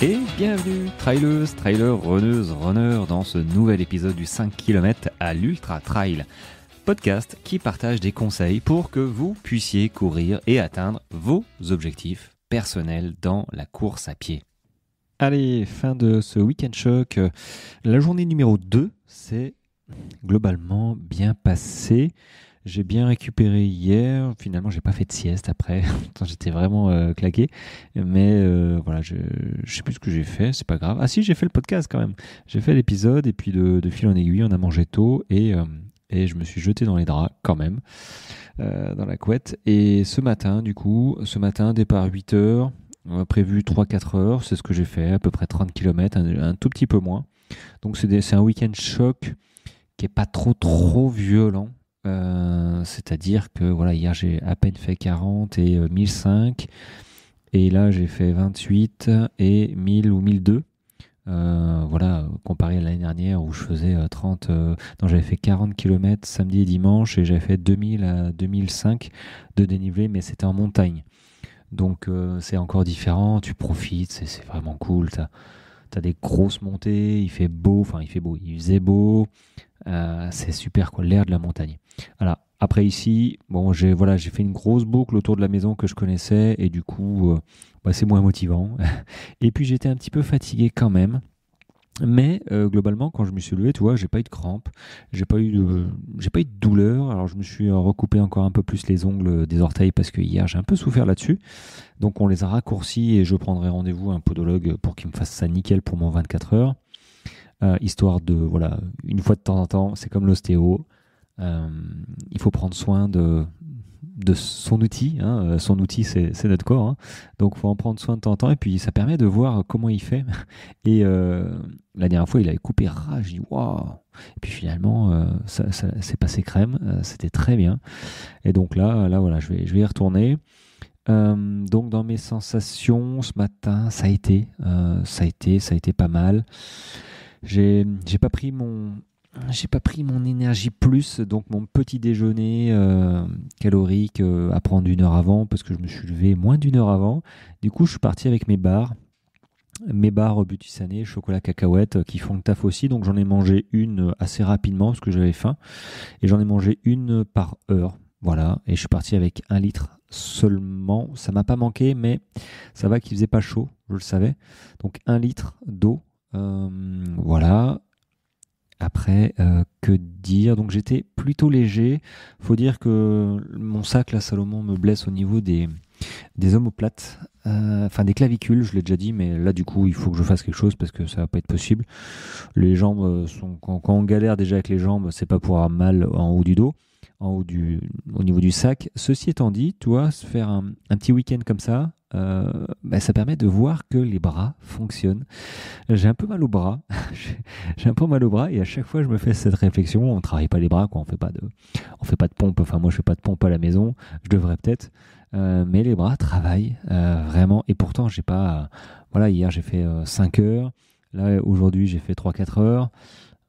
Et bienvenue, traileuses, trailers, runneuses, runners, dans ce nouvel épisode du 5 km à l'Ultra Trail, podcast qui partage des conseils pour que vous puissiez courir et atteindre vos objectifs personnels dans la course à pied. Allez, fin de ce week-end choc. La journée numéro 2 s'est globalement bien passée. J'ai bien récupéré hier. Finalement, j'ai pas fait de sieste après. J'étais vraiment claqué. Mais voilà, je sais plus ce que j'ai fait. C'est pas grave. Ah si, j'ai fait le podcast quand même. J'ai fait l'épisode et puis de fil en aiguille, on a mangé tôt et je me suis jeté dans les draps quand même, dans la couette. Et ce matin, départ 8h, prévu 3-4 heures. C'est ce que j'ai fait, à peu près 30 km, un tout petit peu moins. Donc c'est un week-end choc qui est pas trop violent. C'est-à-dire que voilà, hier j'ai à peine fait 40 et 1005 et là j'ai fait 28 et 1000 ou 1002. Voilà, comparé à l'année dernière où je faisais j'avais fait 40 km samedi et dimanche et j'avais fait 2000 à 2005 de dénivelé, mais c'était en montagne. Donc c'est encore différent, tu profites, c'est vraiment cool. T'as des grosses montées, il faisait beau, c'est super quoi, l'air de la montagne. Voilà. Après ici, bon, j'ai fait une grosse boucle autour de la maison que je connaissais et du coup, c'est moins motivant. Et puis j'étais un petit peu fatigué quand même. Mais globalement, quand je me suis levé, tu vois, j'ai pas eu de crampes, j'ai pas eu de douleur. Alors je me suis recoupé encore un peu plus les ongles des orteils parce que hier j'ai un peu souffert là-dessus. Donc on les a raccourcis et je prendrai rendez-vous à un podologue pour qu'il me fasse ça nickel pour mon 24 heures. Histoire de, voilà, une fois de temps en temps, c'est comme l'ostéo. Il faut prendre soin de son outil. Son outil, c'est notre corps. Hein. Donc, il faut en prendre soin de temps en temps. Et puis, ça permet de voir comment il fait. Et la dernière fois, il avait coupé ras. Je dis, waouh! Et puis, finalement, ça s'est passé crème. C'était très bien. Et donc là voilà, je vais y retourner. Donc, dans mes sensations, ce matin, ça a été pas mal. J'ai pas pris mon énergie plus, donc mon petit déjeuner calorique à prendre 1 heure avant parce que je me suis levé moins d'1 heure avant. Du coup, je suis parti avec mes barres butysanées, chocolat cacahuète qui font le taf aussi. Donc j'en ai mangé une assez rapidement parce que j'avais faim et j'en ai mangé une par heure. Voilà, et je suis parti avec 1 litre seulement. Ça m'a pas manqué, mais ça va qu'il faisait pas chaud, je le savais. Donc 1 litre d'eau. Voilà. Après, que dire? Donc j'étais plutôt léger. Faut dire que mon sac, là, Salomon, me blesse au niveau des omoplates, des clavicules, je l'ai déjà dit, mais là, du coup, il faut que je fasse quelque chose parce que ça va pas être possible. Les jambes quand on galère déjà avec les jambes, c'est pas pour avoir mal en haut du dos, au niveau du sac. Ceci étant dit, tu vois, se faire un petit week-end comme ça, ça permet de voir que les bras fonctionnent. J'ai un peu mal au bras. J'ai un peu mal au bras et à chaque fois je me fais cette réflexion. On travaille pas les bras, quoi. On fait pas de pompe. Enfin, moi je fais pas de pompe à la maison. Je devrais peut-être, mais les bras travaillent vraiment. Et pourtant j'ai pas. Voilà, hier j'ai fait 5 heures. Là aujourd'hui j'ai fait 3-4 heures.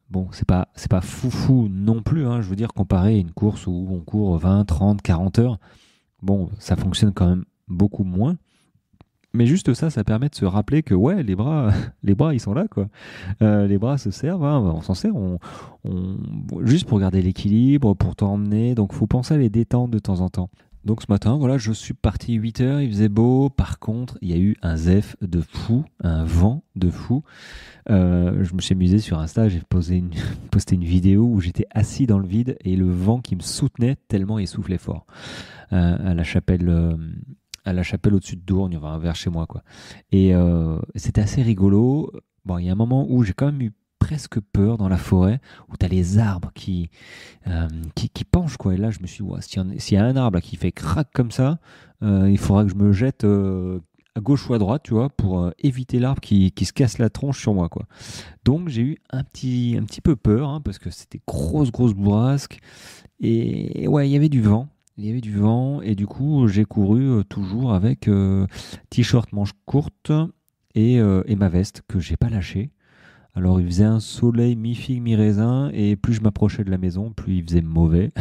Bon, c'est pas foufou non plus. Hein. Je veux dire, comparé à une course où on court 20, 30, 40 heures. Bon, ça fonctionne quand même beaucoup moins. Mais juste ça permet de se rappeler que ouais, les bras ils sont là quoi. Les bras se servent, hein, on s'en sert, juste pour garder l'équilibre, pour t'emmener. Donc faut penser à les détendre de temps en temps. Donc ce matin, voilà, je suis parti 8 heures, il faisait beau. Par contre, il y a eu un zef de fou, un vent de fou. Je me suis amusé sur Insta, j'ai posté une vidéo où j'étais assis dans le vide et le vent qui me soutenait tellement il soufflait fort. À la chapelle au-dessus de Dourgne, enfin, vers chez moi, quoi. Et c'était assez rigolo. Bon, il y a un moment où j'ai quand même eu presque peur dans la forêt, où tu as les arbres qui penchent, quoi. Et là, je me suis dit, ouais, s'il y a un arbre là, qui fait crac comme ça, il faudra que je me jette à gauche ou à droite, tu vois, pour éviter l'arbre qui se casse la tronche sur moi, quoi. Donc, j'ai eu un petit peu peur, hein, parce que c'était grosse bourrasque. Et ouais, il y avait du vent. Et du coup j'ai couru toujours avec t-shirt manches courtes et ma veste que j'ai pas lâchée. Alors il faisait un soleil mi-figue mi-raisin et plus je m'approchais de la maison, plus il faisait mauvais.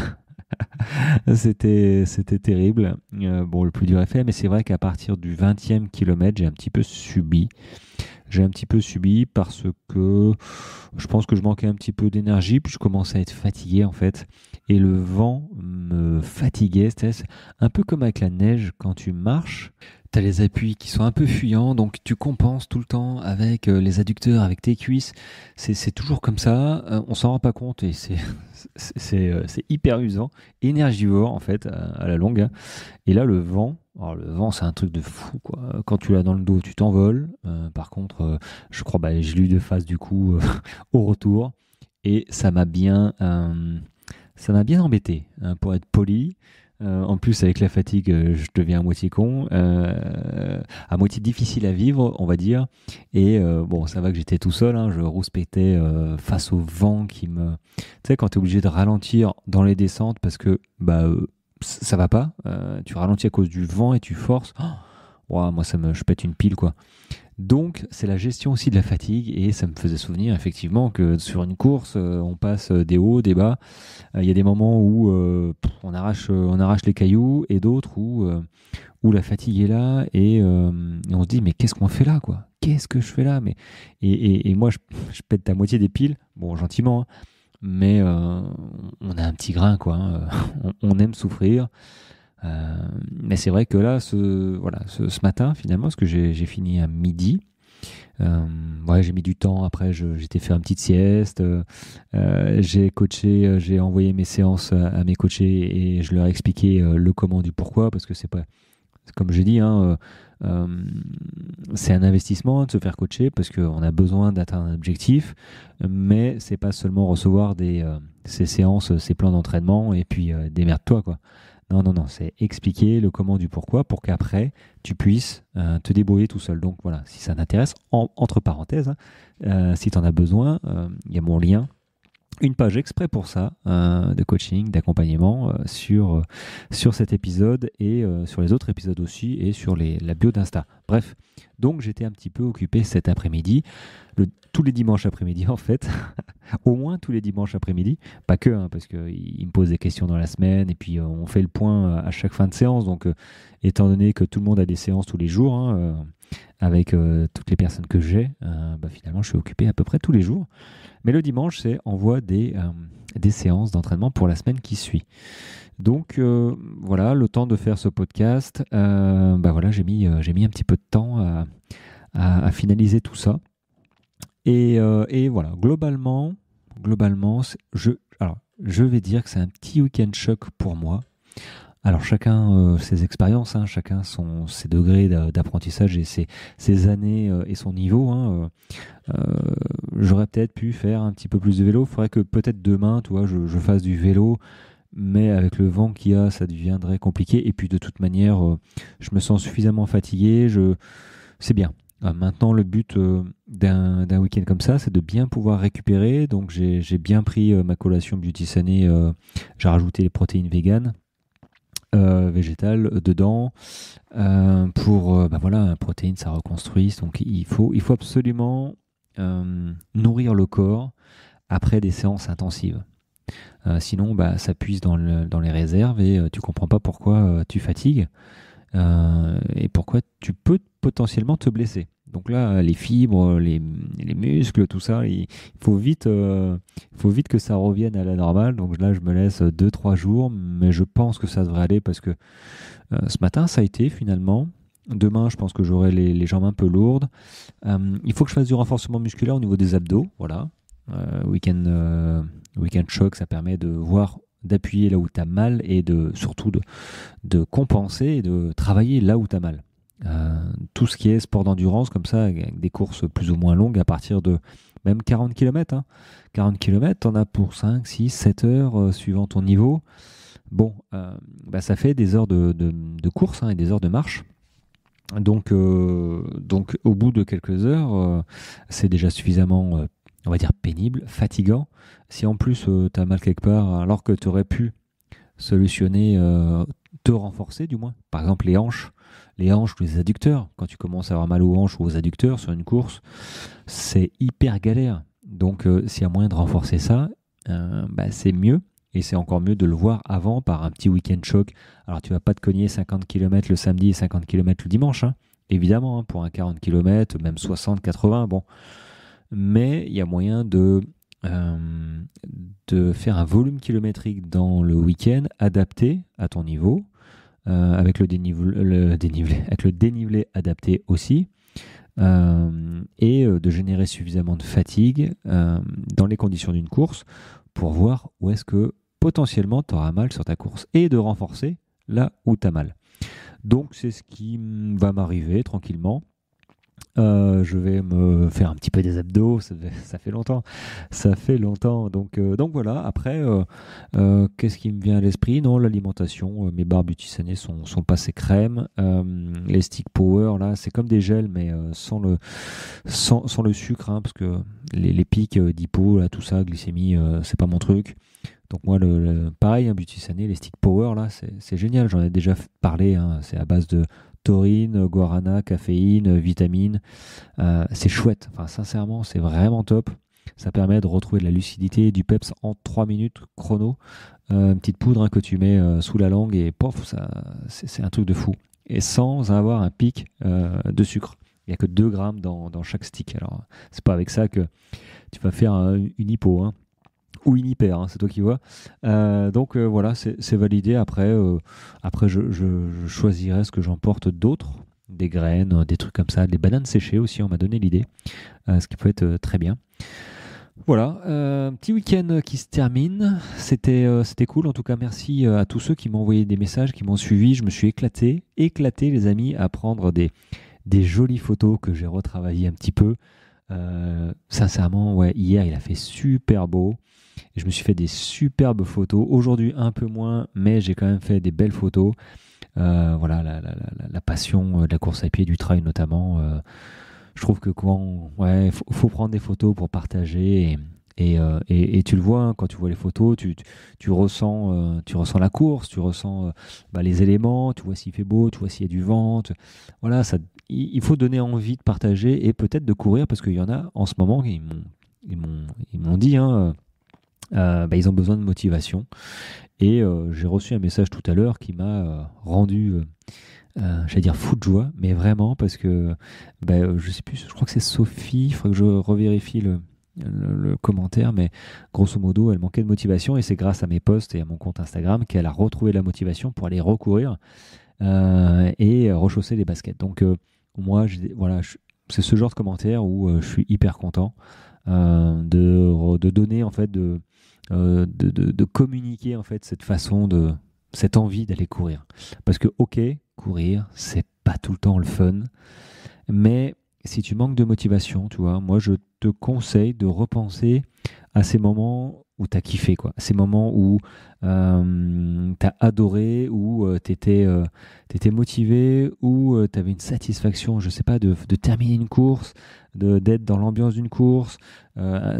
C'était terrible. Bon, le plus dur est fait, mais c'est vrai qu'à partir du 20e kilomètre, j'ai un petit peu subi. j'ai un petit peu subi parce que je pense que je manquais un petit peu d'énergie, puis je commençais à être fatigué en fait. Et le vent me fatiguait, c'est un peu comme avec la neige quand tu marches. Tu as les appuis qui sont un peu fuyants, donc tu compenses tout le temps avec les adducteurs, avec tes cuisses. C'est toujours comme ça, on s'en rend pas compte et c'est hyper usant, énergivore en fait à la longue, hein. Et là alors le vent c'est un truc de fou quoi. Quand tu l'as dans le dos, tu t'envoles. Par contre, je crois j'ai lu de face du coup au retour et ça m'a bien embêté hein, pour être poli. En plus, avec la fatigue, je deviens à moitié con, à moitié difficile à vivre, on va dire. Et bon, ça va que j'étais tout seul, hein, je rouspétais face au vent qui me... Tu sais, quand tu es obligé de ralentir dans les descentes parce que ça va pas, tu ralentis à cause du vent et tu forces. Oh, ouah, moi, je pète une pile, quoi. Donc, c'est la gestion aussi de la fatigue et ça me faisait souvenir effectivement que sur une course, on passe des hauts, des bas. Il y a des moments où on arrache les cailloux et d'autres où la fatigue est là et on se dit mais qu'est-ce qu'on fait là quoi? Qu'est-ce que je fais là? Et moi je pète à moitié des piles, bon gentiment, hein, mais on a un petit grain quoi, hein. On aime souffrir. Mais c'est vrai que là, ce matin, finalement, parce que j'ai fini à midi, ouais, j'ai mis du temps. Après, j'étais fait une petite sieste. J'ai coaché, j'ai envoyé mes séances à mes coachés et je leur ai expliqué le comment du pourquoi, parce que c'est pas, comme j'ai dit, hein, c'est un investissement de se faire coacher parce qu'on a besoin d'atteindre un objectif, mais c'est pas seulement recevoir ces séances, ces plans d'entraînement et puis démerde-toi quoi. Non, non, non, c'est expliquer le comment du pourquoi pour qu'après, tu puisses te débrouiller tout seul. Donc voilà, si ça t'intéresse, entre parenthèses, hein, si tu en as besoin, il y a mon lien, une page exprès pour ça, de coaching, d'accompagnement sur cet épisode et sur les autres épisodes aussi et sur la bio d'Insta. Bref, donc j'étais un petit peu occupé cet après-midi, tous les dimanches après-midi en fait, au moins tous les dimanches après-midi, pas que, hein, parce qu'il me pose des questions dans la semaine et puis on fait le point à chaque fin de séance, donc étant donné que tout le monde a des séances tous les jours, hein, avec toutes les personnes que j'ai, finalement je suis occupé à peu près tous les jours. Mais le dimanche, c'est envoi des séances d'entraînement pour la semaine qui suit. Donc voilà, le temps de faire ce podcast, voilà, j'ai mis un petit peu de temps à finaliser tout ça. Et voilà, globalement, je vais dire que c'est un petit week-end choc pour moi. Alors chacun ses expériences, hein, chacun ses degrés d'apprentissage et ses années et son niveau, hein. J'aurais peut-être pu faire un petit peu plus de vélo. Il faudrait que peut-être demain, tu vois, je fasse du vélo, mais avec le vent qu'il y a, ça deviendrait compliqué. Et puis de toute manière, je me sens suffisamment fatigué. C'est bien. Maintenant, le but d'un week-end comme ça, c'est de bien pouvoir récupérer. Donc j'ai bien pris ma collation Beauty Sané. J'ai rajouté les protéines véganes. Végétales dedans pour voilà, protéines ça reconstruit, donc il faut absolument nourrir le corps après des séances intensives, sinon ça puise dans les réserves et tu comprends pas pourquoi tu fatigues et pourquoi tu peux potentiellement te blesser. Donc là, les fibres, les muscles, tout ça, il faut vite que ça revienne à la normale. Donc là, je me laisse 2-3 jours, mais je pense que ça devrait aller parce que ce matin, ça a été finalement. Demain, je pense que j'aurai les jambes un peu lourdes. Il faut que je fasse du renforcement musculaire au niveau des abdos. Voilà. Week-end choc, ça permet de voir, d'appuyer là où tu as mal et surtout de compenser et de travailler là où tu as mal. Tout ce qui est sport d'endurance comme ça, avec des courses plus ou moins longues à partir de même 40 km, hein. 40 km, t'en as pour 5, 6, 7 heures suivant ton niveau. Bon, ça fait des heures de course, hein, et des heures de marche. Donc au bout de quelques heures, c'est déjà suffisamment, on va dire, pénible, fatigant. Si en plus tu as mal quelque part, alors que tu aurais pu solutionner, te renforcer du moins, par exemple les hanches ou les adducteurs, quand tu commences à avoir mal aux hanches ou aux adducteurs sur une course, c'est hyper galère. Donc s'il y a moyen de renforcer ça, c'est mieux. Et c'est encore mieux de le voir avant par un petit week-end choc. Alors tu vas pas te cogner 50 km le samedi et 50 km le dimanche, hein. évidemment, hein, pour un 40 km, même 60, 80, bon. Mais il y a moyen de faire un volume kilométrique dans le week-end adapté à ton niveau, avec avec le dénivelé adapté aussi, et de générer suffisamment de fatigue dans les conditions d'une course pour voir où est-ce que potentiellement tu auras mal sur ta course et de renforcer là où tu as mal. Donc c'est ce qui va m'arriver tranquillement. Je vais me faire un petit peu des abdos, ça fait longtemps. Ça fait longtemps. Donc voilà, après, qu'est-ce qui me vient à l'esprit? Non, l'alimentation, mes barres Buty-Sané sont passées crème. Les Stick Power, là, c'est comme des gels, mais sans le sucre, hein, parce que les pics d'hypo, là, tout ça, glycémie, c'est pas mon truc. Donc moi, pareil, hein, Buty-Sané, les Stick Power, là, c'est génial. J'en ai déjà parlé, hein, c'est à base de taurine, guarana, caféine, vitamines. C'est chouette. Enfin, sincèrement, c'est vraiment top. Ça permet de retrouver de la lucidité et du peps en 3 minutes chrono. Une petite poudre, hein, que tu mets sous la langue et pof, c'est un truc de fou. Et sans avoir un pic de sucre. Il n'y a que 2 grammes dans chaque stick. Alors, c'est pas avec ça que tu vas faire une hypo, hein. Ou une hyper, hein, c'est toi qui vois. Donc voilà, c'est validé. Après, je choisirai ce que j'emporte d'autre, des graines, des trucs comme ça, des bananes séchées aussi, on m'a donné l'idée, ce qui peut être très bien. Voilà, petit week-end qui se termine, c'était cool. En tout cas, merci à tous ceux qui m'ont envoyé des messages, qui m'ont suivi. Je me suis éclaté les amis, à prendre des jolies photos que j'ai retravaillées un petit peu. Sincèrement, ouais, hier il a fait super beau. Et je me suis fait des superbes photos. Aujourd'hui, un peu moins, mais j'ai quand même fait des belles photos. Voilà, la passion de la course à pied, du trail notamment. Je trouve que faut prendre des photos pour partager. Et tu le vois, hein, quand tu vois les photos, tu ressens la course, tu ressens les éléments, tu vois s'il fait beau, tu vois s'il y a du vent. Voilà, il faut donner envie de partager et peut-être de courir, parce qu'il y en a en ce moment qui m'ont dit, hein, ils ont besoin de motivation. Et j'ai reçu un message tout à l'heure qui m'a rendu, j'allais dire fou de joie, mais vraiment, parce que je sais plus, je crois que c'est Sophie, il faudrait que je revérifie le commentaire, mais grosso modo, elle manquait de motivation, et c'est grâce à mes posts et à mon compte Instagram qu'elle a retrouvé la motivation pour aller recourir et rechausser les baskets. Donc moi, voilà, c'est ce genre de commentaire où je suis hyper content de donner, en fait, de communiquer, en fait, cette envie d'aller courir. Parce que ok, courir, c'est pas tout le temps le fun, mais si tu manques de motivation, tu vois, moi je te conseille de repenser à ces moments où tu as kiffé, quoi. Ces moments où tu as adoré, où tu étais motivé, où tu avais une satisfaction, je sais pas, de terminer une course, d'être dans l'ambiance d'une course,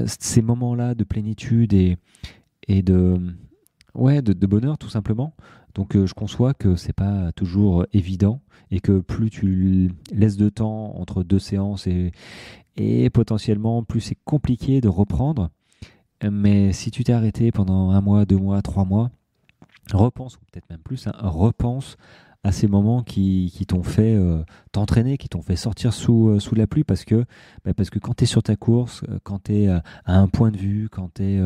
ces moments-là de plénitude et de bonheur, tout simplement. Donc je conçois que c'est pas toujours évident, et que plus tu laisses de temps entre 2 séances et potentiellement plus c'est compliqué de reprendre. Mais si tu t'es arrêté pendant 1 mois, 2 mois, 3 mois, repense, ou peut-être même plus, hein, repense à ces moments qui t'ont fait t'entraîner, qui t'ont fait sortir sous la pluie, parce que quand tu es sur ta course, quand tu es à un point de vue, quand tu es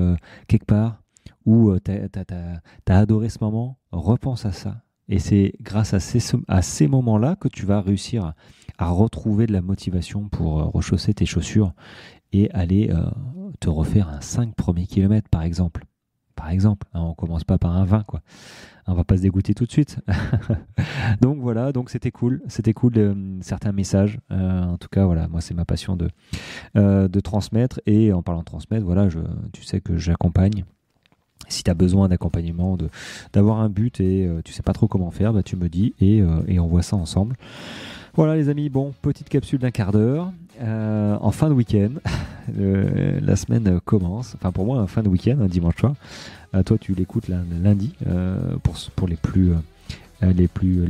quelque part où t'as adoré ce moment, repense à ça. Et c'est grâce à ces moments-là que tu vas réussir à retrouver de la motivation pour rechausser tes chaussures et aller te refaire un 5 premiers kilomètres, par exemple. Par exemple, hein, on commence pas par un 20, quoi. On va pas se dégoûter tout de suite. Donc voilà, donc c'était cool certains messages. En tout cas, voilà, moi c'est ma passion de transmettre. Et en parlant de transmettre, voilà, tu sais que j'accompagne. Si tu as besoin d'accompagnement, d'avoir un but et tu sais pas trop comment faire, tu me dis et on voit ça ensemble. Voilà les amis, bon, petite capsule d'1 quart d'heure en fin de week-end. La semaine commence, enfin pour moi un fin de week-end, un dimanche soir. Toi tu l'écoutes lundi pour les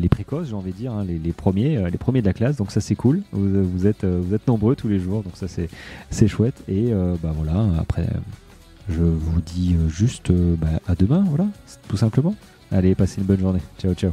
précoces, j'ai envie de dire, hein, les premiers de la classe. Donc ça c'est cool. Vous êtes nombreux tous les jours, donc ça c'est chouette. Et voilà, après je vous dis juste à demain, voilà, tout simplement. Allez, passez une bonne journée. Ciao, ciao.